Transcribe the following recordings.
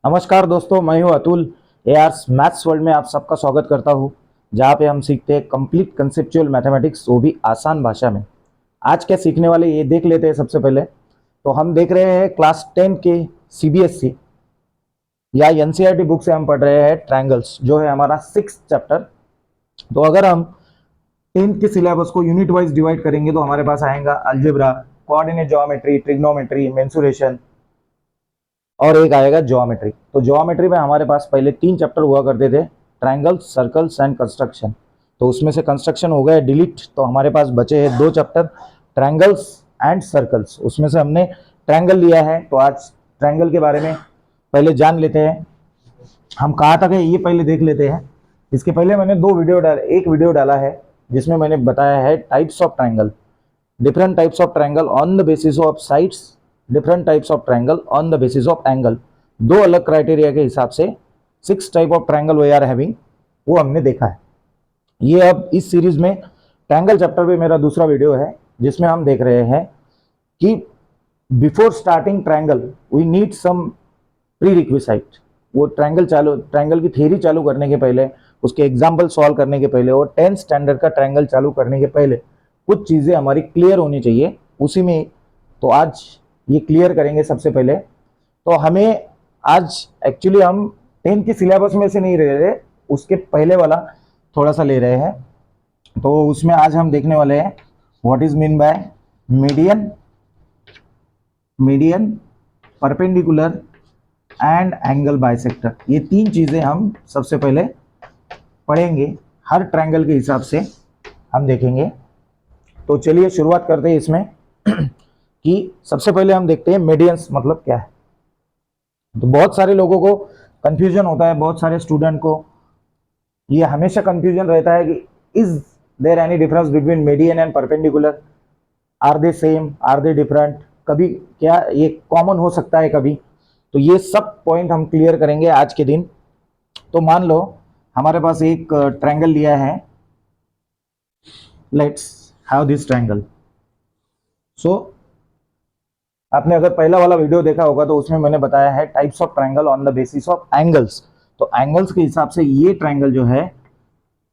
नमस्कार दोस्तों, मैं हूं अतुल। एआर्स मैथ्स वर्ल्ड में आप सबका स्वागत करता हूं, जहां पे हम सीखते हैं कंप्लीट कंसेप्चुअल मैथमेटिक्स, वो भी आसान भाषा में। आज क्या सीखने वाले ये देख लेते हैं। सबसे पहले तो हम देख रहे हैं क्लास 10 के सीबीएसई या एनसीईआरटी बुक से हम पढ़ रहे हैं ट्रायंगल्स, जो है हमारा 6th चैप्टर। तो अगर हम 10th के सिलेबस को यूनिट वाइज डिवाइड करेंगे तो हमारे पास आएगा algebra, coordinate geometry, trigonometry, mensuration और एक आएगा ज्योमेट्री। तो ज्योमेट्री में हमारे पास पहले 3 चैप्टर हुआ करते थे, ट्रायंगल्स, सर्कल्स एंड कंस्ट्रक्शन। तो उसमें से कंस्ट्रक्शन हो गए डिलीट, तो हमारे पास बचे हैं 2 चैप्टर, ट्रायंगल्स एंड सर्कल्स। उसमें से हमने ट्रायंगल लिया है, तो आज ट्रायंगल के बारे में पहले जान लेते हैं। हम कहाँ तक है ये पहले देख लेते हैं। इसके पहले मैंने एक वीडियो डाला है जिसमें मैंने बताया है types of triangle, different types of triangle on the basis of sides, different types of triangle on the basis of angle. 2 अलग क्राइटेरिया के हिसाब से 6 type of triangle we are having, वो हमने देखा है। ये अब इस सीरीज में ट्रायंगल चैप्टर पे मेरा दूसरा वीडियो है, जिसमें हम देख रहे हैं कि before starting triangle we need some prerequisite. वो ट्रायंगल की थ्योरी चालू करने के पहले, उसके एग्जाम्पल सॉल्व करने के पहले और 10th स्टैंडर्ड का ट्रायंगल चालू करने के पहले कुछ चीज़ें हमारी क्लियर होनी चाहिए उसी में। तो आज ये क्लियर करेंगे सबसे पहले। तो हमें आज एक्चुअली हम 10th के सिलेबस में से नहीं ले रहे, उसके पहले वाला थोड़ा सा ले रहे हैं। तो उसमें आज हम देखने वाले हैं what is mean bye median, perpendicular and angle bisector. ये 3 चीजें हम सबसे पहले पढ़ेंगे, हर ट्रायंगल के हिसाब से हम देखेंगे। तो चलिए शुरुआत करते हैं इसमें कि सबसे पहले हम देखते हैं मीडियंस मतलब क्या है। तो बहुत सारे लोगों को कंफ्यूजन होता है, बहुत सारे स्टूडेंट को ये हमेशा कंफ्यूजन रहता है कि is there any difference between median and perpendicular, are they same, are they different, कभी क्या ये कॉमन हो सकता है कभी। तो ये सब पॉइंट हम क्लियर करेंगे आज के दिन। तो मान लो हमारे पास एक ट्रायंगल लिया है, लेट्स हैव दिस ट्रायंगल। सो आपने अगर पहला वाला वीडियो देखा होगा तो उसमें मैंने बताया है types of triangle on the basis of angles. तो एंगल्स के हिसाब से ये ट्रायंगल जो है,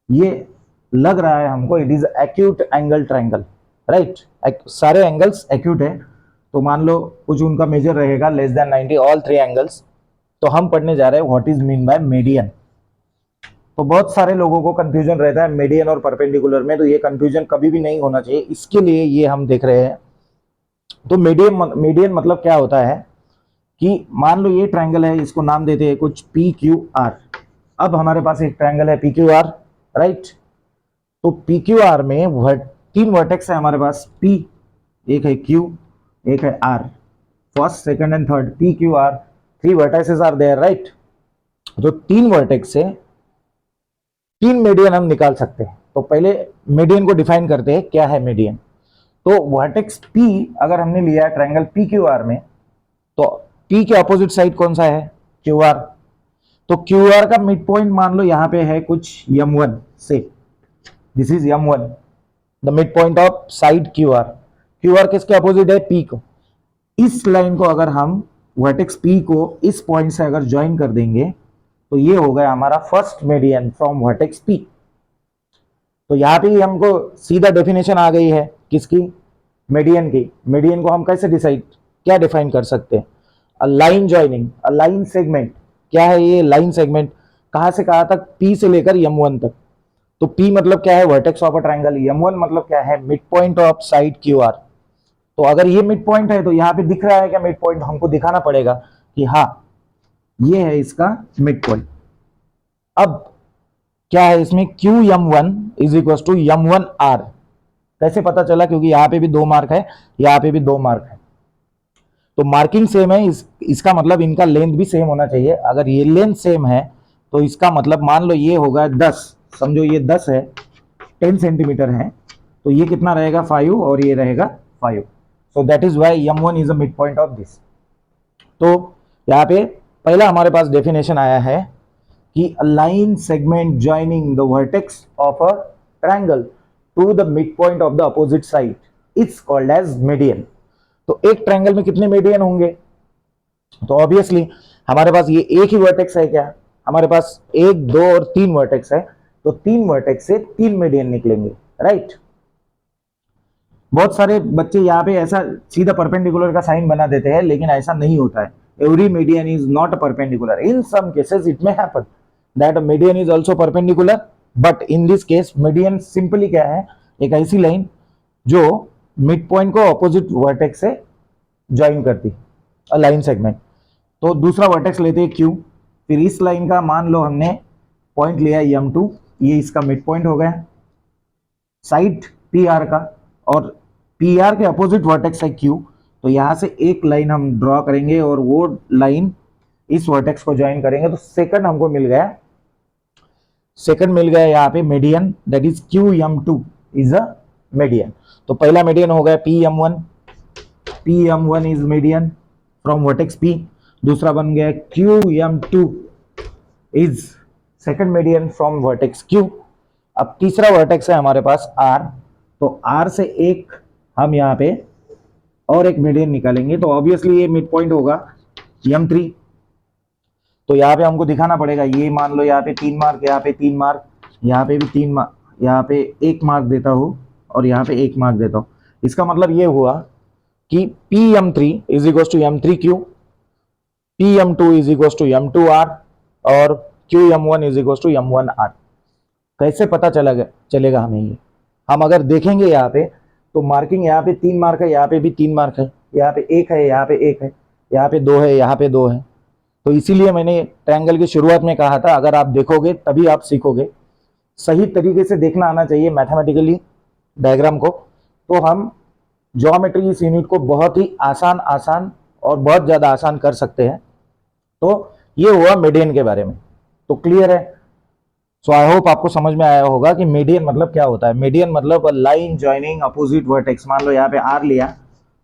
ये लग रहा है हमको it is acute angle triangle, right. सारे एंगल्स एक्यूट है, तो मान लो कुछ उनका मेजर रहेगा लेस देन 90, ऑल 3 एंगल्स। तो हम पढ़ने जा रहे हैं what is mean bye median. तो बहुत सारे लोगों को कंफ्यूजन रहता है मीडियन और परपेंडिकुलर में, तो ये कंफ्यूजन कभी भी नहीं होना चाहिए, इसके लिए ये हम देख रहे हैं। तो मीडियन मतलब क्या होता है कि मान लो ये ट्रायंगल है, इसको नाम देते हैं कुछ पी क्यू आर। अब हमारे पास एक ट्रायंगल है पी क्यू आर, राइट। तो पी क्यू आर में 3 वर्टेक्स है हमारे पास, पी, एक है क्यू, एक है R. First, second and third, P Q R, 3 vertexes are there, right. तो 3 वर्टेक्स से 3 मीडियन हम निकाल सकते हैं। तो पहले मीडियन को डिफाइन करते हैं, क्या है मीडियन। तो वर्टेक्स P अगर हमने लिया है ट्रायंगल पी क्यू आर में, तो P के अपोजिट साइड कौन सा है, क्यू आर। तो क्यू आर का मिड पॉइंट मान लो यहां पे है कुछ M1 से, this is M1, the mid point of side Q R. Q R किसके अपोजिट है, P को। इस लाइन को अगर हम वर्टेक्स P को इस पॉइंट से अगर ज्वाइन कर देंगे तो ये हो गया हमारा first median from vertex P। तो यहाँ पे हमको सीधा डेफिनेशन आ गई है किसकी, मीडियन की। मीडियन को हम कैसे क्या डिफाइन कर सकते हैं, a line joining, a line segment. क्या है ये लाइन सेगमेंट, कहां से कहां तक, P से लेकर M1 तक। तो P मतलब क्या है, vertex of a triangle. M1 मतलब क्या है, mid point of side QR। तो अगर ये मिड पॉइंट है तो यहाँ पे दिख रहा है क्या मिड पॉइंट, हमको दिखाना पड़ेगा कि हाँ ये है इसका मिड पॉइंट। अब क्या है इसमें, QM1 is equal to M1R। कैसे पता चला, क्योंकि यहाँ पे भी 2 मार्क है, यहाँ पे भी 2 मार्क है। तो मार्किंग सेम है, इसका मतलब इनका लेंथ भी सेम होना चाहिए। अगर ये लेंथ सेम है तो इसका मतलब मान लो ये होगा 10, समझो ये 10 है, 10 सेंटीमीटर है, तो ये कितना रहेगा 5 और ये रहेगा 5। So that is why M1 is a mid point of this. तो यहाँ पे पहला हमारे पास डेफिनेशन आया है कि a line segment joining the vertex of a triangle to the midpoint of the opposite side is called as median। तो एक ट्रायंगल में कितने मीडियन होंगे, तो ऑब्वियसली हमारे पास ये एक ही वर्टेक्स है क्या? हमारे पास 1, 2 और 3 वर्टेक्स है, तो 3 वर्टेक्स से 3 मीडियन निकलेंगे, राइट। बहुत सारे बच्चे यहाँ पे ऐसा सीधा परपेंडिकुलर का साइन बना देते हैं, लेकिन ऐसा नहीं होता है। Every median is not perpendicular. In some cases it may happen that a median is also perpendicular, but in this case median simply क्या है, एक ऐसी लाइन जो मिड पॉइंट को ऑपोजिट वर्टेक्स से ज्वाइन करती है, लाइन सेगमेंट। तो दूसरा वर्टेक्स लेते हैं Q, फिर इस लाइन का मान लो हमने पॉइंट लिया M2, ये इसका मिड पॉइंट हो गया, साइड PR का, और PR के अपोजिट वर्टेक्स है Q, तो यहां से एक लाइन हम ड्रॉ करेंगे और वो लाइन इस वर्टेक्स को ज्वाइन करेंगे, तो सेकंड हमको मिल गया, यहाँ पे median, that is QM2 is a median. तो पहला मीडियन हो गया PM1 is median from vertex P। दूसरा बन गया QM2 is second median from vertex Q। अब तीसरा वर्टेक्स है हमारे पास R, तो R से एक हम यहाँ पे और एक मीडियन निकालेंगे, तो ऑब्वियसली ये मिड पॉइंट होगा M3। तो यहाँ पे हमको दिखाना पड़ेगा, ये मान लो यहाँ पे 3 मार्क, यहाँ पे 3 मार्क, यहाँ पे भी 3 मार्क, यहाँ पे 1 मार्क देता हूँ और यहाँ पे 1 मार्क देता हूँ। इसका मतलब ये हुआ कि PM3 is equal to M3Q, PM2 is equal to M2R और QM1 is equal to M1R। कैसे पता चलेगा हमें ये? हम अगर देखेंगे यहाँ पे, तो मार्किंग यहाँ पे 3 मार्क है, यहाँ पे भी 3 मार्क है, यहाँ पे 1 है, यहाँ पे 1 है, यहाँ पे 2 है, यहाँ पे 2 है। तो इसीलिए मैंने ट्रायंगल की शुरुआत में कहा था, अगर आप देखोगे तभी आप सीखोगे। सही तरीके से देखना आना चाहिए मैथमेटिकली डायग्राम को, तो हम ज्योमेट्री इस यूनिट को बहुत ही आसान और बहुत ज़्यादा आसान कर सकते हैं। तो ये हुआ मीडियन के बारे में, तो क्लियर है। सो आई होप आपको समझ में आया होगा कि मीडियन मतलब क्या होता है। मीडियन मतलब लाइन ज्वाइनिंग अपोजिट वर्टेक्स। मान लो यहाँ पे R लिया,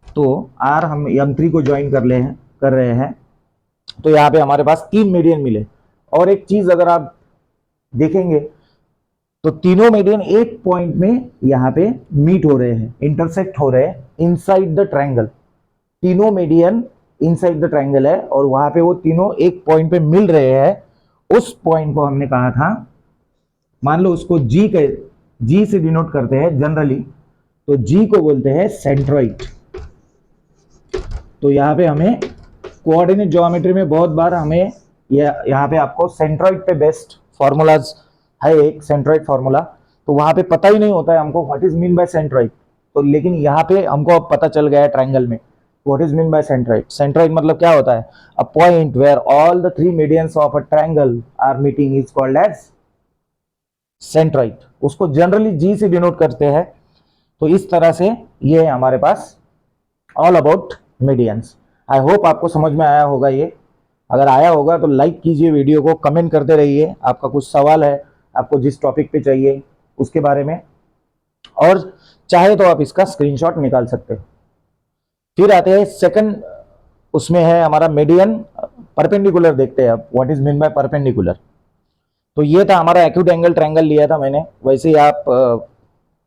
तो R हम M3 को ज्वाइन कर रहे हैं, तो यहाँ पे हमारे पास 3 मीडियन मिले। और एक चीज अगर आप देखेंगे तो तीनों मीडियन एक पॉइंट में यहाँ पे मीट हो रहे हैं, इंटरसेक्ट हो रहे हैं इनसाइड द ट्रायंगल। तीनों मीडियन इनसाइड द ट्रायंगल है और वहां पे वो तीनों एक पॉइंट पे मिल रहे हैं। उस पॉइंट को हमने कहा था, मान लो उसको G से डिनोट करते हैं जनरली, तो G को बोलते हैं सेंट्रोइड। तो यहाँ पे हमें कोऑर्डिनेट ज्योमेट्री में बहुत बार हमें यहाँ पे आपको सेंट्रोइड पे बेस्ट फॉर्मूलाज है, एक सेंट्रोइड फॉर्मूला, तो वहां पे पता ही नहीं होता है हमको what is mean by centroid. तो लेकिन यहाँ पे हमको अब पता चल गया है ट्रायंगल में what is mean by centroid. Centroid मतलब क्या होता है? A point where all the 3 medians of a triangle are meeting is called as centroid. उसको जनरली G से डिनोट करते हैं। तो इस तरह से ये है हमारे पास all about medians. I hope आपको समझ में आया होगा ये। अगर आया होगा तो लाइक कीजिए वीडियो को, कमेंट करते रहिए आपका कुछ सवाल है, आपको जिस टॉपिक पे चाहिए उसके बारे में, और चाहे तो आप इसका स्क्रीनशॉट निकाल सकते हैं। फिर आते हैं सेकंड, उसमें है हमारा मीडियन परपेंडिकुलर। देखते हैं अब what is mean by perpendicular. तो ये था हमारा एक्यूट एंगल ट्रायंगल लिया था मैंने, वैसे ही आप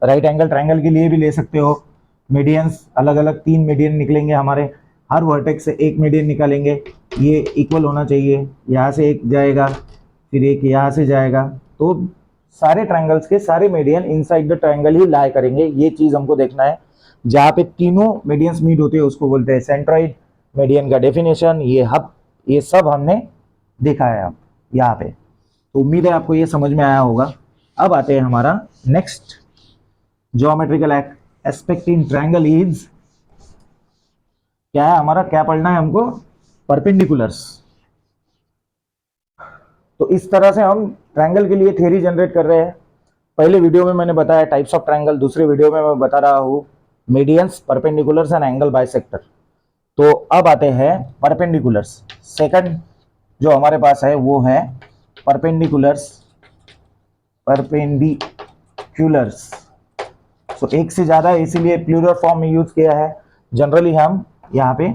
राइट एंगल ट्रायंगल के लिए भी ले सकते हो। मीडियंस अलग अलग 3 मीडियन निकलेंगे हमारे, हर वर्टेक्स से एक मीडियन निकालेंगे, ये इक्वल होना चाहिए। यहाँ से एक जाएगा, फिर एक यहाँ से जाएगा, तो सारे ट्रायंगल्स के सारे मीडियन इनसाइड द ट्रायंगल ही लाई करेंगे। ये चीज हमको देखना है। जहाँ पे तीनों मीडियंस मीट होते हैं उसको बोलते हैं सेंट्रोइड। मीडियन का डेफिनेशन ये सब हमने देखा है अब यहाँ पे। तो उम्मीद है आपको ये समझ में आया होगा। अब आते हैं हमारा next geometrical aspect in triangle is क्या है हमारा, क्या पढ़ना है हमको? परपेंडिकुलर्स। तो इस तरह से हम ट्रायंगल के लिए थ्योरी जनरेट कर रहे हैं। पहले वीडियो में मैंने बताया टाइप्स ऑफ ट्रायंगल, दूसरे वीडियो में मैं बता रहा हूँ medians, perpendiculars and angle bisector. तो अब आते हैं परपेंडिकुलर्स। सेकंड जो हमारे पास है वो है परपेंडिकुलर्स। तो एक से ज्यादा है इसीलिए प्लूरल फॉर्म में यूज किया है। जनरली हम यहाँ पे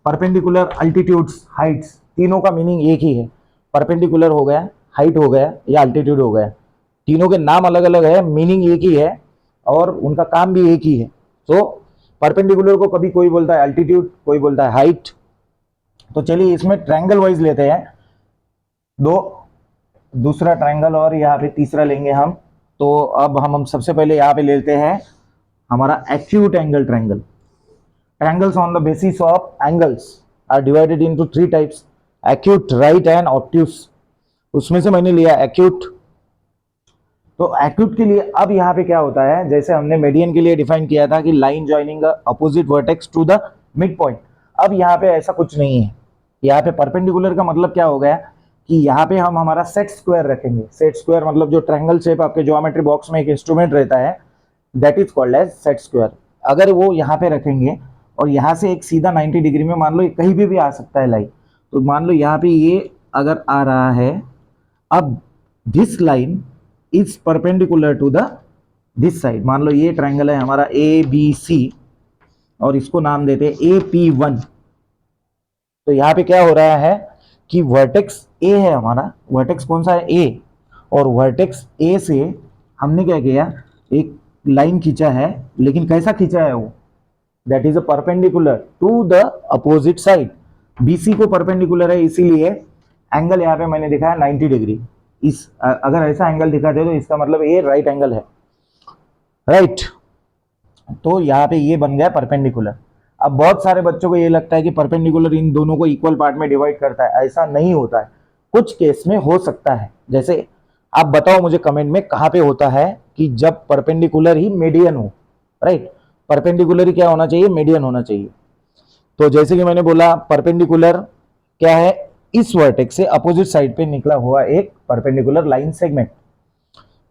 परपेंडिकुलर, अल्टीट्यूड्स, हाइट्स, तीनों का मीनिंग एक ही है। परपेंडिकुलर हो गया, हाइट हो गया या अल्टीट्यूड हो गया, तीनों के नाम अलग अलग है, मीनिंग एक ही है और उनका काम भी एक ही है। तो परपेंडिकुलर को कभी कोई बोलता है अल्टीट्यूड, कोई बोलता है हाइट, तो चलिए इसमें ट्रायंगल वाइज लेते हैं, दो दूसरा ट्रायंगल और यहाँ पे तीसरा लेंगे हम। तो अब हम सबसे पहले यहाँ पे लेते हैं हमारा acute angle triangle. Triangles on the basis of angles are divided into three types: acute, right and obtuse। उसमें से मैंने लिया acute। तो acute के लिए अब यहाँ पे क्या होता है, जैसे हमने मेडियन के लिए डिफाइन किया था कि line joining opposite vertex to the mid point. अब यहाँ पे ऐसा कुछ नहीं है। यहाँ पे परपेंडिकुलर का मतलब क्या हो गया कि यहाँ पे हम हमारा सेट स्क्वायर रखेंगे। सेट स्क्वायर मतलब जो ट्रायंगल शेप आपके ज्योमेट्री बॉक्स में एक इंस्ट्रूमेंट रहता है, that is called as set square. अगर वो यहाँ पे रखेंगे और यहाँ से एक सीधा 90 डिग्री में, मान लो कहीं भी आ सकता है लाइन, तो मान लो यहाँ पे ये अगर आ रहा है, अब this line is perpendicular to the this side. मान लो ये ट्रायंगल है हमारा ए बी सी और इसको नाम देते हैं AP1। तो यहाँ पे क्या हो रहा है कि वर्टेक्स ए है हमारा, वर्टेक्स कौन सा है ए, और वर्टेक्स ए से हमने क्या किया, एक लाइन खींचा है, लेकिन कैसा खींचा है वो, that is a perpendicular to the opposite side. BC को परपेंडिकुलर है, इसीलिए एंगल यहाँ पे मैंने दिखाया 90 डिग्री। इस अगर ऐसा एंगल दिखाते तो इसका मतलब ये राइट एंगल है, राइट। तो यहाँ पे ये बन गया परपेंडिकुलर। अब बहुत सारे बच्चों को ये लगता है कि परपेंडिकुलर इन दोनों को इक्वल पार्ट में डिवाइड करता है, ऐसा नहीं होता है। कुछ केस में हो सकता है, जैसे आप बताओ मुझे कमेंट में कहाँ पे होता है कि जब परपेंडिकुलर ही मीडियन हो, राइट। परपेंडिकुलर ही क्या होना चाहिए, मीडियन होना चाहिए। तो जैसे कि मैंने बोला परपेंडिकुलर क्या है, इस वर्टेक्स से अपोजिट साइड पे निकला हुआ एक परपेंडिकुलर लाइन सेगमेंट।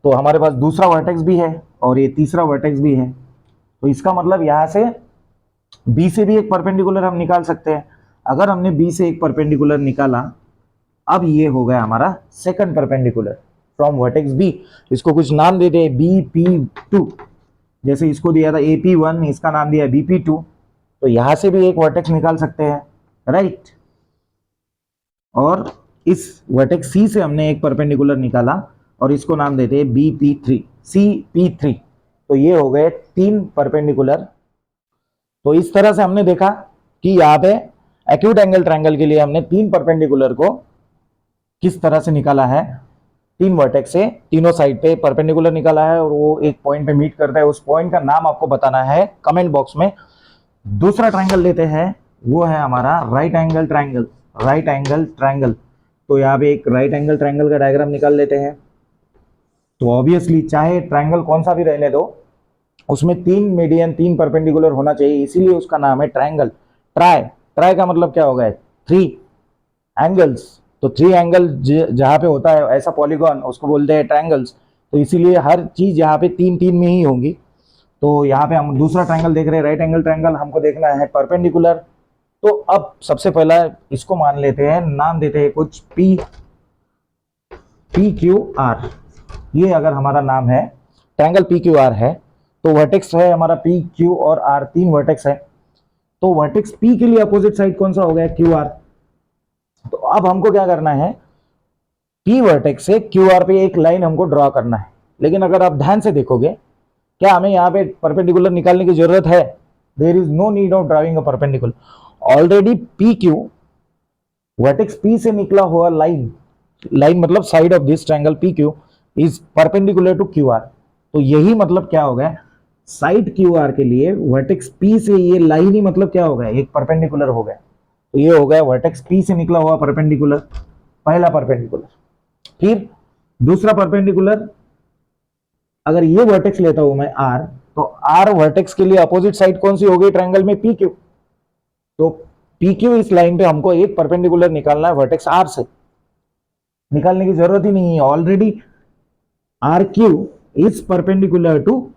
तो हमारे पास दूसरा वर्टेक्स भी है और ये तीसरा वर्टेक्स भी है, तो इसका मतलब यहां से बी से भी एक परपेंडिकुलर हम निकाल सकते हैं। अगर हमने बी से एक परपेंडिकुलर निकाला, अब ये हो गया हमारा second perpendicular from vertex B. इसको कुछ नाम देते हैं BP2, जैसे इसको दिया था AP1, इसका नाम दिया BP2। तो यहां से भी एक वर्टेक्स निकाल सकते हैं, राइट। और इस वर्टेक्स सी से हमने एक परपेंडिकुलर निकाला और इसको नाम देते हैं BP3, CP3। तो ये हो गए 3 परपेंडिकुलर। तो इस तरह से हमने देखा कि यहाँ पे एक्यूट एंगल ट्रायंगल के लिए हमने 3 परपेंडिकुलर को किस तरह से निकाला है। 3 वर्टेक्स से तीनों साइड पे परपेंडिकुलर निकाला है और वो एक पॉइंट पे मीट करता है। उस पॉइंट का नाम आपको बताना है कमेंट बॉक्स में। दूसरा ट्रायंगल लेते हैं, वो है हमारा right angle triangle. Right angle triangle, तो यहाँ पे एक राइट एंगल ट्रायंगल का डायग्राम निकाल लेते हैं। तो ऑब्वियसली चाहे ट्रायंगल कौन सा भी रहने दो, उसमें 3 मीडियन 3 परपेंडिकुलर होना चाहिए, इसीलिए उसका नाम है ट्रायंगल। ट्राई, ट्राई का मतलब क्या होगा, 3 एंगल्स। तो 3 एंगल जहां पे होता है ऐसा पॉलीगॉन, उसको बोलते हैं ट्रायंगल्स। तो इसीलिए हर चीज यहाँ पे 3-3 में ही होंगी। तो यहाँ पे हम दूसरा ट्रायंगल देख रहे हैं, राइट एंगल ट्रायंगल, हमको देखना है परपेंडिकुलर। तो अब सबसे पहला इसको मान लेते हैं, नाम देते हैं कुछ PQR। ये अगर हमारा नाम है, ट्रायंगल PQR है, तो वर्टेक्स है हमारा PQ और R, 3 वर्टेक्स है। तो वर्टेक्स P के लिए अपोजिट साइड कौन सा हो गया, QR। तो अब हमको क्या करना है, P वर्टेक्स से QR पे एक लाइन हमको ड्रॉ करना है। लेकिन अगर आप ध्यान से देखोगे, क्या हमें यहाँ पे परपेंडिकुलर निकालने की जरूरत है, there is no need of driving a perpendicular. Already PQ vertex P से निकला हुआ लाइन, लाइन मतलब side of this triangle PQ is perpendicular to QR। तो यही मतलब क्या हो गया, साइड QR के लिए वर्टेक्स P से ये लाइन ही मतलब क्या हो गया, एक परपेंडिकुलर हो गया। तो ये हो गया वर्टेक्स P से निकला हुआ परपेंडिकुलर, पहला परपेंडिकुलर। फिर दूसरा परपेंडिकुलर, अगर ये वर्टेक्स लेता हूं मैं R, तो R वर्टेक्स के लिए अपोजिट साइड कौन सी हो गई ट्रायंगल में, PQ। तो PQ इस लाइन पे हमको एक परपेंडिकुलर निकालना है वर्टेक्स R से, निकालने की जरूरत ही नहीं है, already RQ is perpendicular to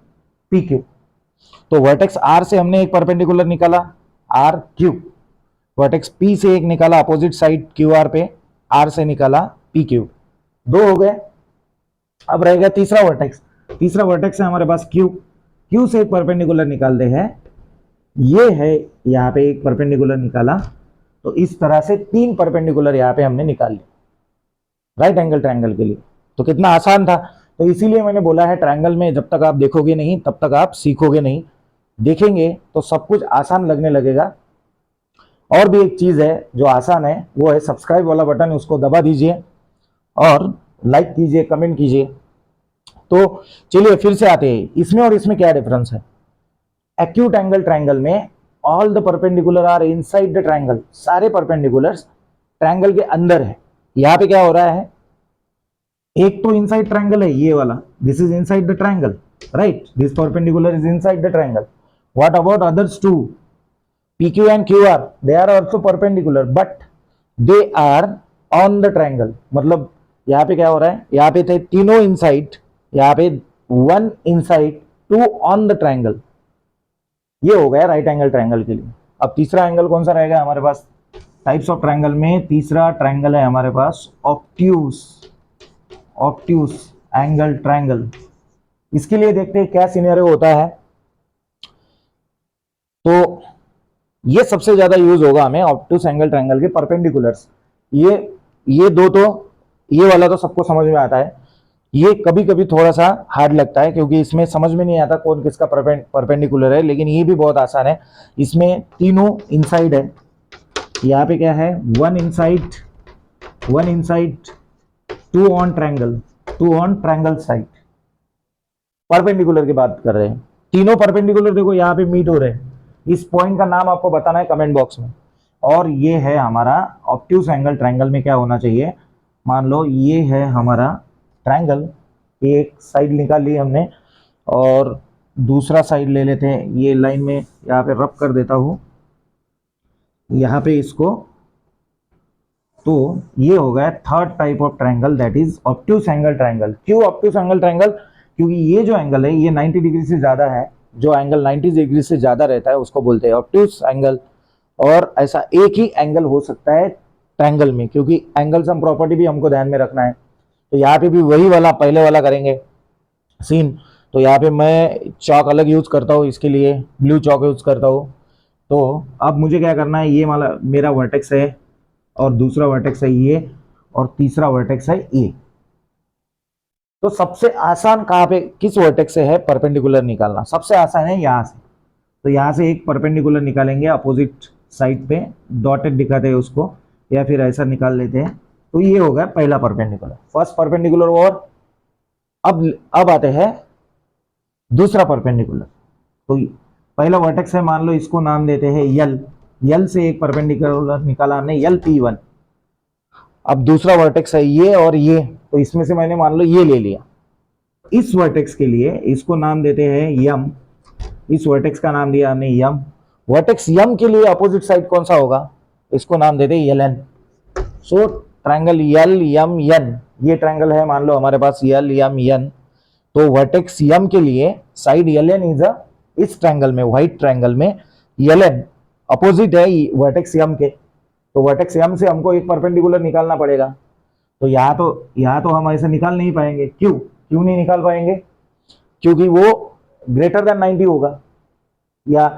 PQ। तो वर्टेक्स R से हमने एक परपेंडिकुलर निकाला RQ, वर्टेक्स P से एक निकाला अपोजिट साइड QR पे, R से निकाला PQ, 2 हो गए। अब रहेगा तीसरा वर्टेक्स। तीसरा वर्टेक्स है हमारे पास Q से एक परपेंडिकुलर निकालते हैं, ये है यहाँ पे एक परपेंडिकुलर निकाला। तो इस तरह से 3 परपेंडिकुलर यहाँ पे हमने निकाल ली राइट एंगल ट्रायंगल के लिए। तो कितना आसान था। तो इसीलिए मैंने बोला है ट्रायंगल में जब तक आप देखोगे नहीं तब तक आप सीखोगे नहीं, देखेंगे तो सब कुछ आसान लगने लगेगा। और भी एक चीज है जो आसान है, वो है सब्सक्राइब वाला बटन, उसको दबा दीजिए और लाइक कीजिए, कमेंट कीजिए। तो चलिए फिर से आते हैं, इसमें और इसमें क्या डिफरेंस है। एक्यूट एंगल ट्रायंगल में all the perpendicular are inside the triangle, सारे परपेंडिकुलर्स ट्रायंगल के अंदर है। यहां पे क्या हो रहा है, एक तो इनसाइड ट्रायंगल है ये वाला, this is inside the triangle, right, this perpendicular is inside the triangle. What about others two, PQ and QR, they are also perpendicular but they are on the triangle। मतलब यहाँ पे क्या हो रहा है, यहाँ पे थे तीनों इनसाइड, यहाँ पे one inside, two on the triangle. ये हो गया राइट एंगल ट्रायंगल के लिए। अब तीसरा एंगल कौन सा रहेगा हमारे पास, टाइप्स ऑफ ट्रायंगल में तीसरा ट्रायंगल है हमारे पास ऑब्ट्यूज, ऑब्ट्यूज एंगल ट्रायंगल। इसके लिए देखते हैं क्या सिनेरियो होता है। तो ये सबसे ज्यादा यूज होगा हमें ऑब्ट्यूज एंगल ट्रायंगल के परपेंडिकुलर्स। ये दो तो, ये वाला तो सबको समझ में आता है, ये कभी कभी थोड़ा सा हार्ड लगता है क्योंकि इसमें समझ में नहीं आता कौन किसका परपेंडिकुलर है, लेकिन ये भी बहुत आसान है। इसमें तीनों इनसाइड है, यहाँ पे क्या है, one inside, two on triangle, two on triangle side. Perpendicular की बात कर रहे हैं, तीनों परपेंडिकुलर देखो यहाँ पे मीट हो रहे हैं। इस पॉइंट का नाम आपको बताना है कमेंट बॉक्स में। और ये है हमारा ऑब्ट्यूज एंगल ट्रायंगल में क्या होना चाहिए, मान लो ये है हमारा ट्रायंगल, एक साइड निकाल ली हमने और दूसरा साइड ले लेते हैं। ये लाइन में यहाँ पे रब कर देता हूँ यहाँ पे इसको। तो ये हो गया third type of triangle, that is obtuse angle triangle. क्यों ऑब्ट्यूज एंगल ट्रायंगल, क्योंकि ये जो एंगल है ये 90 डिग्री से ज्यादा है, जो एंगल 90 डिग्री से ज्यादा रहता है उसको बोलते हैं ऑब्ट्यूज एंगल। और ऐसा एक ही एंगल हो सकता है ट्रायंगल में, क्योंकि एंगल सम प्रॉपर्टी भी हमको ध्यान में रखना है। तो यहाँ पे भी वही वाला पहले वाला करेंगे सीन। तो यहाँ पे मैं चौक अलग यूज करता हूँ, इसके लिए ब्लू चौक यूज करता हूँ। तो अब मुझे क्या करना है, ये वाला मेरा वर्टेक्स है और दूसरा वर्टेक्स है ये और तीसरा वर्टेक्स है ये। तो सबसे आसान कहाँ पे, किस वर्टेक्स से है परपेंडिकुलर निकालना, सबसे आसान है यहाँ से। तो यहाँ से एक परपेंडिकुलर निकालेंगे अपोजिट साइड पे, डॉटेड दिखाते हैं उसको, या फिर ऐसा निकाल लेते हैं। तो ये हो गया पहला परपेंडिकुलर, फर्स्ट परपेंडिकुलर। और अब आते हैं दूसरा परपेंडिकुलर। तो पहला वर्टेक्स है, मान लो इसको नाम देते हैं यल, यल से एक परपेंडिकुलर निकाला हमने, यल P1। अब दूसरा वर्टेक्स है ये और ये, तो इसमें से मैंने मान लो ये ले लिया। इस वर्टेक्स के लिए इसको नाम देते हैं यम, इस वर्टेक्स का नाम दिया हमने यम। वर्टेक्स यम के लिए अपोजिट साइड कौन सा होगा, इसको नाम देते हैं यल एन। सो ट्रायंगल यल यम यन, ये ट्रायंगल है मान लो हमारे पास यल यम यन। तो वर्टेक्स यम के लिए side L N is a, इस ट्रायंगल में, व्हाइट ट्रायंगल में यल एन अपोजिट है वर्टेक्स यम के। तो वर्टेक्स यम से हमको एक परपेंडिकुलर निकालना पड़ेगा। तो यहाँ तो हम ऐसे निकाल नहीं पाएंगे। क्यों नहीं निकाल पाएंगे, क्योंकि वो ग्रेटर देन 90 होगा। या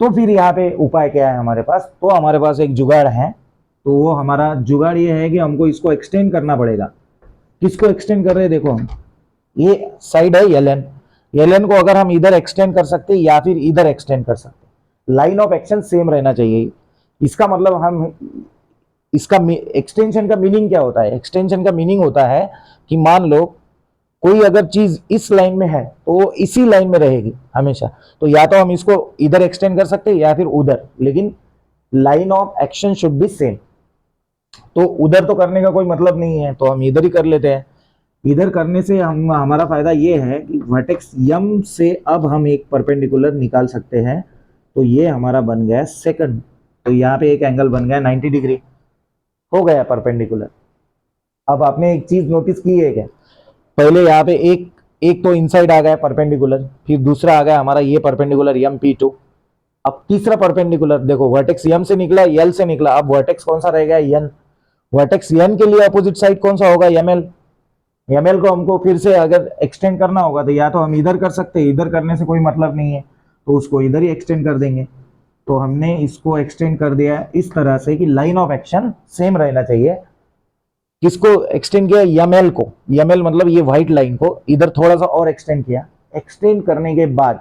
तो फिर यहाँ पे उपाय क्या है हमारे पास, तो हमारे पास एक जुगाड़ है। तो वो हमारा जुगाड़ ये है कि हमको इसको एक्सटेंड करना पड़ेगा। किसको एक्सटेंड कर रहे हैं, देखो हम, ये साइड है एलन, एलन को अगर हम इधर एक्सटेंड कर सकते हैं या फिर इधर एक्सटेंड कर सकते हैं, लाइन ऑफ एक्शन सेम रहना चाहिए। इसका मतलब हम, इसका एक्सटेंशन का मीनिंग क्या होता है, एक्सटेंशन का मीनिंग होता है कि मान लो कोई अगर चीज इस लाइन में है तो इसी लाइन में रहेगी हमेशा। तो या तो हम इसको इधर एक्सटेंड कर सकते हैं या फिर उधर, लेकिन line of action should be same. तो उधर तो करने का कोई मतलब नहीं है, तो हम इधर ही कर लेते हैं। इधर करने से हमारा फायदा ये है कि वर्टेक्स यम से अब हम एक परपेंडिकुलर निकाल सकते हैं। तो ये हमारा बन गया सेकंड। तो यहाँ पे एक एंगल बन गया 90 डिग्री, हो गया परपेंडिकुलर। अब आपने एक चीज नोटिस की है क्या, पहले यहाँ पे एक तो इनसाइड आ गया परपेंडिकुलर, फिर दूसरा आ गया हमारा ये परपेंडिकुलर यम P2। अब तीसरा परपेंडिकुलर देखो, वर्टेक्स यम से निकला, यल से निकला, अब वर्टेक्स कौन सा रह गया, यन। वर्टेक्स यन के लिए अपोजिट साइड कौन सा होगा, यमएल। यमएल को हमको फिर से अगर एक्सटेंड करना होगा तो या तो हम इधर कर सकते हैं, इधर करने से कोई मतलब नहीं है तो उसको इधर ही एक्सटेंड कर देंगे। तो हमने इसको एक्सटेंड कर दिया इस तरह से कि लाइन ऑफ एक्शन सेम रहना चाहिए। किसको एक्सटेंड किया, यमएल को, यमएल मतलब ये व्हाइट लाइन को इधर थोड़ा सा और एक्सटेंड किया। एक्सटेंड करने के बाद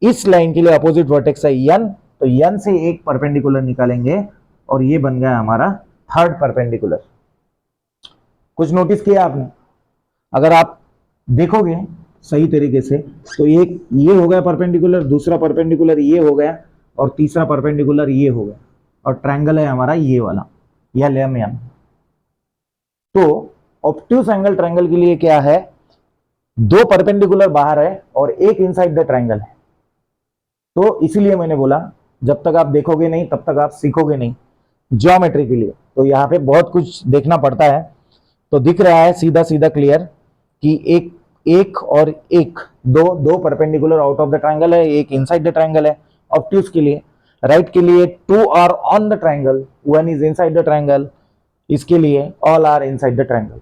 इस लाइन के लिए अपोजिट वर्टेक्स है यन तो n से एक परपेंडिकुलर निकालेंगे और ये बन गया हमारा थर्ड परपेंडिकुलर। कुछ नोटिस किया आपने? अगर आप देखोगे सही तरीके से तो एक ये हो गया परपेंडिकुलर, दूसरा परपेंडिकुलर ये हो गया और तीसरा परपेंडिकुलर ये हो गया, और ट्रायंगल है हमारा ये वाला या LMN। तो ऑब्ट्यूज एंगल ट्रायंगल के लिए क्या है, दो परपेंडिकुलर बाहर है और एक इनसाइड द ट्रायंगल है। तो इसीलिए मैंने बोला जब तक आप देखोगे नहीं तब तक आप सीखोगे नहीं ज्योमेट्री के लिए। तो यहाँ पे बहुत कुछ देखना पड़ता है। तो दिख रहा है सीधा सीधा क्लियर कि एक और एक दो perpendicular out of the triangle है, एक इनसाइड द ट्रायंगल है। ऑब्ट्यूज के लिए, राइट के लिए two are on the triangle, one is inside the triangle, इसके लिए all are inside the triangle.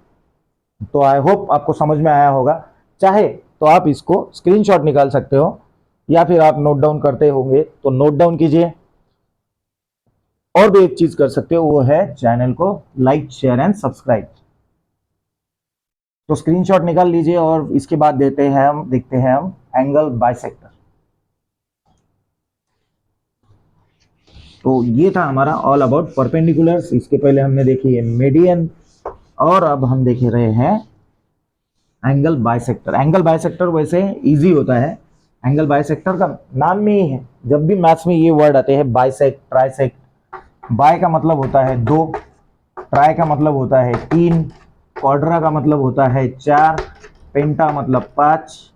तो आई होप आपको समझ में आया होगा। चाहे तो आप इसको स्क्रीनशॉट निकाल सकते हो या फिर आप नोट डाउन करते होंगे तो नोट डाउन कीजिए। और भी एक चीज कर सकते हो, वो है चैनल को लाइक शेयर एंड सब्सक्राइब। तो स्क्रीनशॉट निकाल लीजिए और इसके बाद देखते हैं हम एंगल बाइसेक्टर। तो ये था हमारा ऑल अबाउट परपेंडिकुलर्स। इसके पहले हमने देखी है मीडियन और अब हम देख रहे हैं एंगल बाइसेक्टर। एंगल बाइसेक्टर वैसे इजी होता है, एंगल बाइसेक्टर का नाम में ही है। जब भी मैथ्स में ये वर्ड आते हैं बाइसेक्ट, ट्राइसेक्ट, बाय का मतलब होता है दो, ट्राई का मतलब होता है तीन, क्वाड्रा का मतलब होता है चार, पेंटा मतलब पांच,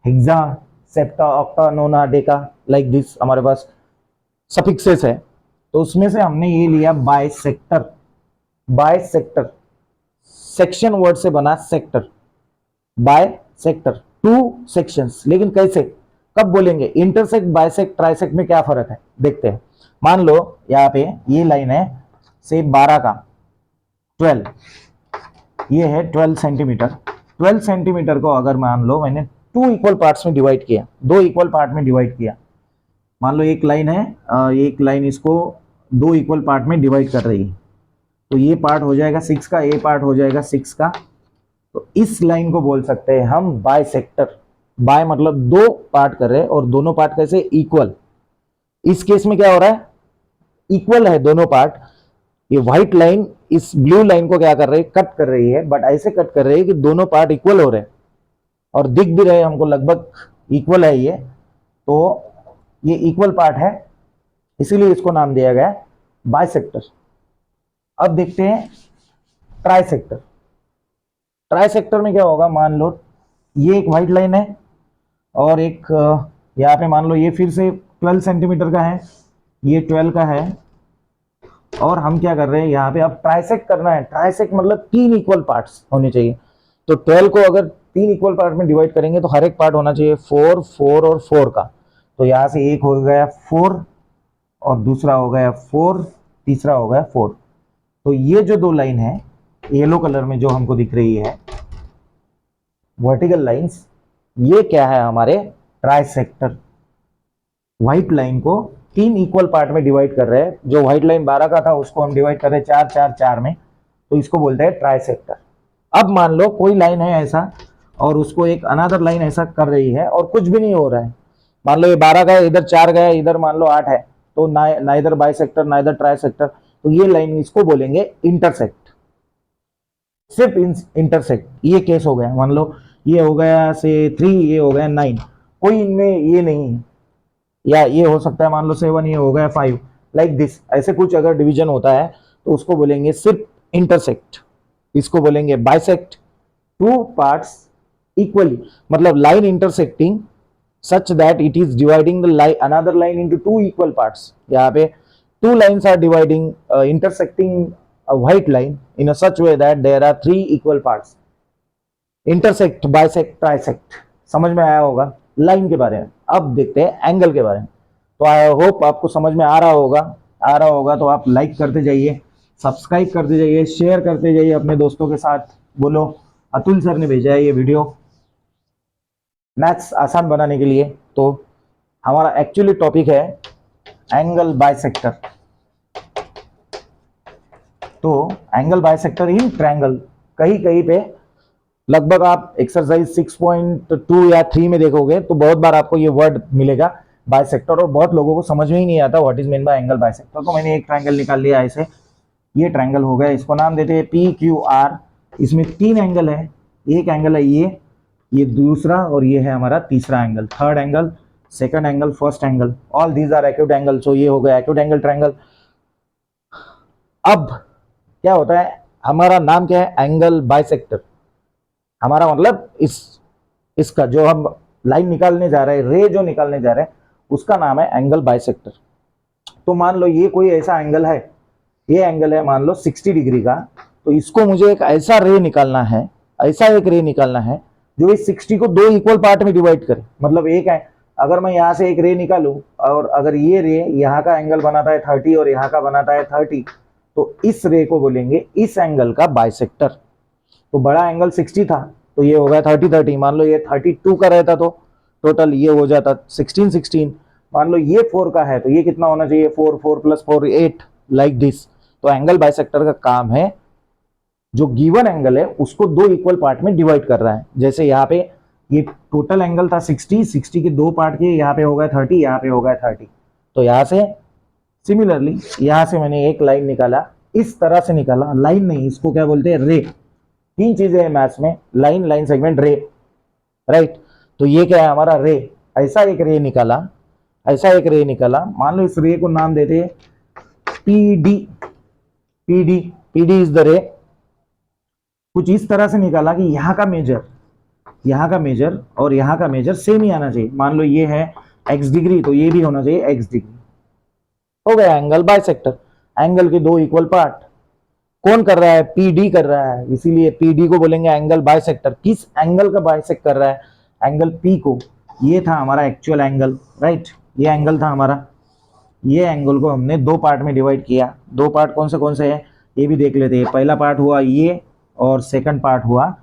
hexa, septa, octa, nona, deca, like this हमारे पास सफिक्सेस है। तो उसमें से हमने ये लिया बाइसेक्टर। बाइसेक्टर सेक्शन वर्ड से बना सेक्टर, बाइसेक्टर टू सेक्शंस। लेकिन कैसे, कब बोलेंगे? इंटरसेक्ट, बाइसेक्ट, ट्राइसेक्ट में क्या फर्क है देखते हैं। मान लो यहाँ पे ये लाइन है से 12 का 12, ये है 12 सेंटीमीटर। 12 सेंटीमीटर को अगर मान लो मैंने टू इक्वल पार्ट्स में डिवाइड किया, दो इक्वल पार्ट में डिवाइड किया। मान लो एक लाइन है, एक लाइन इसको दो इक्वल पार्ट में डिवाइड कर रही है, तो ये पार्ट हो जाएगा 6 का, ये पार्ट हो जाएगा 6 का। तो इस लाइन को बोल सकते हैं हम बाइसेक्टर। बाय मतलब दो पार्ट कर रहे हैं और दोनों पार्ट कैसे? इक्वल। इस केस में क्या हो रहा है? इक्वल है दोनों पार्ट। ये व्हाइट लाइन इस ब्लू लाइन को क्या कर रही है? कट कर रही है, बट ऐसे कट कर रही है कि दोनों पार्ट इक्वल हो रहे हैं और दिख भी रहे हमको लगभग इक्वल है ये। तो ये इक्वल पार्ट है, इसीलिए इसको नाम दिया गया बाइसेक्टर। अब देखते हैं ट्राइसेक्टर। ट्राइसेक्टर में क्या होगा? मान लो ये एक व्हाइट लाइन है और एक यहाँ पे मान लो ये फिर से 12 सेंटीमीटर का है, ये 12 का है, और हम क्या कर रहे हैं यहाँ पे अब ट्राइसेक्ट करना है। ट्राइसेक्ट मतलब तीन इक्वल पार्ट्स होने चाहिए। तो 12 को अगर तीन इक्वल पार्ट में डिवाइड करेंगे तो हर एक पार्ट होना चाहिए 4, 4 और 4 का। तो यहाँ से एक हो गया 4 और दूसरा हो गया 4, तीसरा हो गया 4। तो ये जो दो लाइन है येलो कलर में जो हमको दिख रही है वर्टिकल लाइंस, ये क्या है? हमारे ट्राइसेक्टर। व्हाइट लाइन को तीन इक्वल पार्ट में डिवाइड कर रहे हैं। जो व्हाइट लाइन 12 का था उसको हम डिवाइड कर रहे हैं 4, 4, 4 में, तो इसको बोलते हैं ट्राइसेक्टर। अब मान लो कोई लाइन है ऐसा और उसको एक अनदर लाइन ऐसा कर रही है और कुछ भी नहीं हो रहा है। मान लो ये 12 का है, इधर 4 गया, इधर मान लो 8 है, तो नाइदर बाइसेक्टर नाइदर ट्राइसेक्टर। तो ये लाइन इसको बोलेंगे इंटरसेक्ट, सिर्फ इंटरसेक्ट। ये केस हो गया, मान लो ये हो गया से 3, ये हो गया 9, कोई इनमें ये नहीं है, या ये हो सकता है मान लो 7, ये हो गया 5, लाइक दिस। ऐसे कुछ अगर डिवीजन होता है तो उसको बोलेंगे सिर्फ इंटरसेक्ट। इसको बोलेंगे बाइसेक्ट टू पार्ट्स इक्वली, मतलब line intersecting such that it is dividing the line another line into two equal parts. यहाँ पे two lines are dividing intersecting a white line in a such way that there are three equal parts. Intersect, bisect, trisect. समझ में आया होगा line के बारे में। अब देखते हैं एंगल के बारे में। तो आई होप आपको समझ में आ रहा होगा। तो आप लाइक करते जाइए, सब्सक्राइब करते जाइए, शेयर करते जाइए अपने दोस्तों के साथ। बोलो अतुल सर ने भेजा है ये वीडियो मैथ्स आसान बनाने के लिए। तो हमारा एक्चुअली टॉपिक है एंगल बाइसेक्टर। तो एंगल बाइसेक्टर इन ट्रायंगल, कहीं पे लगभग आप एक्सरसाइज 6.2 या 3 में देखोगे तो बहुत बार आपको ये वर्ड मिलेगा बाइसेक्टर, और बहुत लोगों को समझ में ही नहीं आता what is mean bye angle bisector. तो मैंने एक ट्रायंगल निकाल लिया ऐसे, ये ट्रायंगल हो गया, इसको नाम देते हैं पी क्यू आर। इसमें 3 एंगल है, एक एंगल है ये दूसरा, और ये है हमारा तीसरा angle, third angle, second angle, first angle, all these are acute angle. So ये हो गया एक्यूट एंगल ट्रायंगल। अब क्या होता है, हमारा नाम क्या है, एंगल बाइसेक्टर। हमारा मतलब इसका जो हम लाइन निकालने जा रहे हैं, रे जो निकालने जा रहे हैं, उसका नाम है एंगल बाइसेक्टर। तो मान लो ये कोई ऐसा एंगल है, ये एंगल है मान लो 60 डिग्री का, तो इसको मुझे एक ऐसा रे निकालना है, ऐसा एक रे निकालना है जो इस 60 को 2 इक्वल पार्ट में डिवाइड करे। मतलब एक है, अगर मैं यहाँ से एक रे निकालूं और अगर ये रे यहाँ का एंगल बनाता है 30 और यहाँ का बनाता है 30, तो इस रे को बोलेंगे इस एंगल का बाइसेक्टर। तो बड़ा एंगल 60 था, तो ये हो गया 30-30। मान लो ये 32 का रहता तो टोटल ये हो जाता 16-16। मान लो ये 4 का है, तो ये कितना होना चाहिए, 4, 4 + 4 8, लाइक दिस। तो एंगल बाइसेक्टर का काम है जो गिवन एंगल है उसको 2 इक्वल पार्ट में डिवाइड कर रहा है। जैसे यहाँ पे ये टोटल एंगल था 60 के 2 पार्ट किए, यहाँ पे हो गया 30, यहाँ पे हो गया 30। तो यहाँ से सिमिलरली यहाँ से मैंने एक लाइन निकाला, इस तरह से निकाला, लाइन नहीं, इसको क्या बोलते हैं, रे। 3 चीजें हैं मैथ्स में, लाइन, लाइन सेगमेंट, रे, राइट। तो ये क्या है हमारा रे, ऐसा एक रे निकाला, ऐसा एक रे निकाला। मान लो इस रे को नाम देते हैं PD, PD, PD is the रे। कुछ इस तरह से निकाला कि यहाँ का मेजर और यहाँ का मेजर सेम ही आना चाहिए। मान लो ये है x डिग्री, तो ये भी होना चाहिए x डिग्री। हो गया एंगल बाइसेक्टर। एंगल के 2 इक्वल पार्ट कौन कर रहा है, पीडी कर रहा है, इसीलिए पीडी को बोलेंगे एंगल बाइसेक्टर। किस एंगल का बाइसेक्ट कर रहा है, एंगल पी को। ये था हमारा एक्चुअल एंगल, राइट, ये एंगल था हमारा। ये एंगल को हमने 2 पार्ट में डिवाइड किया। 2 पार्ट कौन से हैं, ये भी देख लेते हैं। पहला पार्ट हुआ ये, और सेकंड पार्ट हुआ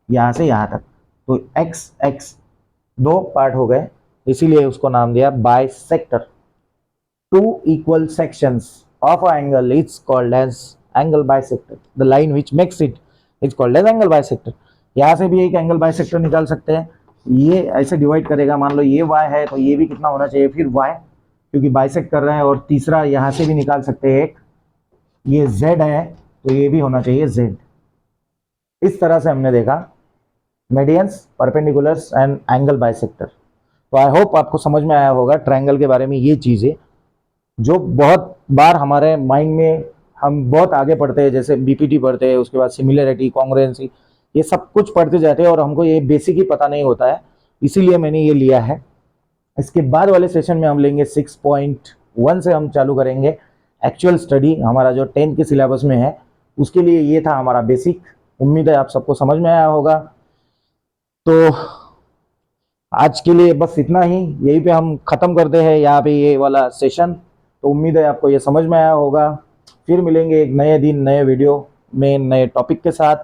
यहाँ से यहाँ तक। तो x x 2 पार्ट हो गए, इसीलिए उसको नाम दिया bisector. 2 equal sections of an angle is called as angle bisector. The line which makes it is called as angle bisector. यहाँ से भी एक एंगल बाइसेक्टर निकाल सकते हैं। ये ऐसे डिवाइड करेगा, मान लो ये y है तो ये भी कितना होना चाहिए फिर y, क्योंकि बाइसेक्ट कर रहे हैं। और तीसरा यहाँ से भी निकाल सकते हैं एक, ये z है तो ये भी होना चाहिए z। इस तरह से हमने देखा medians, perpendiculars and angle bisector. तो आई होप आपको समझ में आया होगा ट्रायंगल के बारे में ये चीज़ें, जो बहुत बार हमारे माइंड में हम बहुत आगे पढ़ते हैं, जैसे बीपीटी पढ़ते हैं, उसके बाद सिमिलरिटी, कॉन्ग्रुएंसी, ये सब कुछ पढ़ते जाते हैं और हमको ये बेसिक ही पता नहीं होता है, इसीलिए मैंने ये लिया है। इसके बाद वाले सेशन में हम लेंगे 6.1 से हम चालू करेंगे एक्चुअल स्टडी। हमारा जो 10th के सिलेबस में है उसके लिए ये था हमारा बेसिक। उम्मीद है आप सबको समझ में आया होगा। तो आज के लिए बस इतना ही, यहीं पे हम ख़त्म करते हैं यहाँ पे ये वाला सेशन। तो उम्मीद है आपको ये समझ में आया होगा। फिर मिलेंगे एक नए दिन नए वीडियो में नए टॉपिक के साथ।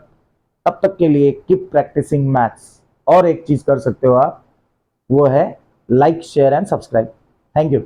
तब तक के लिए कीप प्रैक्टिसिंग मैथ्स। और एक चीज़ कर सकते हो आप, वो है like, share and subscribe. Thank you.